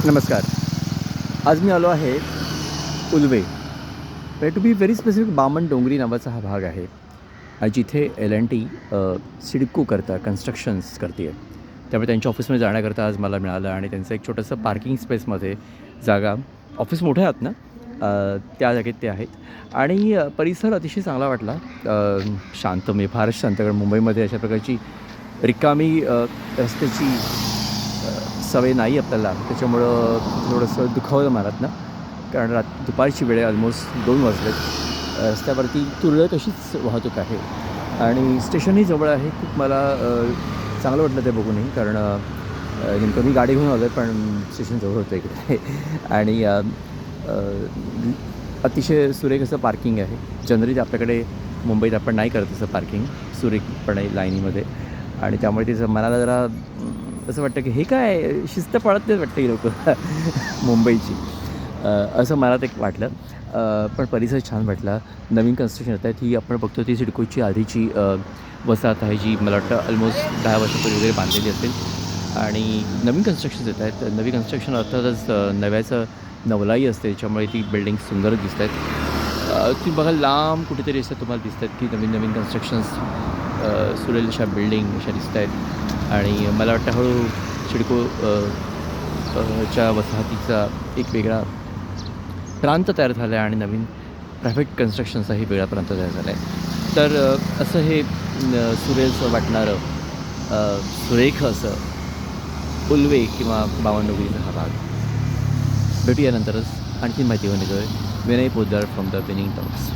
नमस्कार. आज मी आलो आहे Ulwe. To be very specific Baman Dongri नावाचा हा भाग आहे आणि जिथे L&T सिडको करता कन्स्ट्रक्शन्स करते आहे. त्यामुळे त्यांच्या ऑफिसमध्ये जाण्याकरता आज मला मिळालं आणि त्यांचं एक छोटंसं पार्किंग स्पेसमध्ये जागा, ऑफिस मोठं आहे आतनं, त्या जागेत ते आहेत आणि परिसर अतिशय चांगला वाटला. शांत, म्हणजे फारच शांत, कारण मुंबईमध्ये अशा प्रकारची रिकामी रस्त्याची सवय नाही आपल्याला. त्याच्यामुळं थोडंसं दुखावलं मनातनं, कारण दुपारची वेळ आहे, ऑलमोस्ट 2 वाजलेत. रस्त्यावरती तुरळक अशीच वाहतूक आहे आणि स्टेशनही जवळ आहे. खूप मला चांगलं वाटलं ते बघूनही, कारण नेमकं मी गाडी घेऊन आलो आहे, पण स्टेशन जवळ होतं इकडे आणि अतिशय सुरेख असं पार्किंग आहे. जनरली आपल्याकडे मुंबईत आपण नाही करत असं पार्किंग सुरेखपणे लाईनीमध्ये, आणि त्यामुळे ते मनाला जरा असं वाटतं की हे काय शिस्त पाळत नाहीत वाटतं ही लोकं मुंबईची, असं मला ते वाटलं. पण परिसर छान वाटला. नवीन कन्स्ट्रक्शन येत आहेत. ही आपण बघतो ती सिडकोची आधीची वसाहत आहे, जी मला वाटतं ऑलमोस्ट 10 वर्षापूर्वी वगैरे बांधलेली असेल, आणि नवीन कन्स्ट्रक्शन्स येत आहेत. नवीन कन्स्ट्रक्शन अर्थातच नव्याचं नवलाई असते, त्याच्यामुळे ती बिल्डिंग सुंदरच दिसत आहेत. ती बघा लांब कुठेतरी असं तुम्हाला दिसत आहेत की नवीन नवीन कन्स्ट्रक्शन्स, सुरेल अशा बिल्डिंग अशा दिसत आहेत. आणि मला वाटतं हळू सिडको च्या वसाहतीचा एक वेगळा प्रांत तयार झाला आहे आणि नवीन प्रायव्हेट कन्स्ट्रक्शनचाही वेगळा प्रांत तयार झाला आहे. तर असं हे सुरेलचं वाटणारं, सुरेख असं उलवे किंवा बावनडोंगरीचा हा भाग. भेटूया नंतरच. आणखी माहिती घेऊन येतो आहे. Vinay Poddar from the winning talks.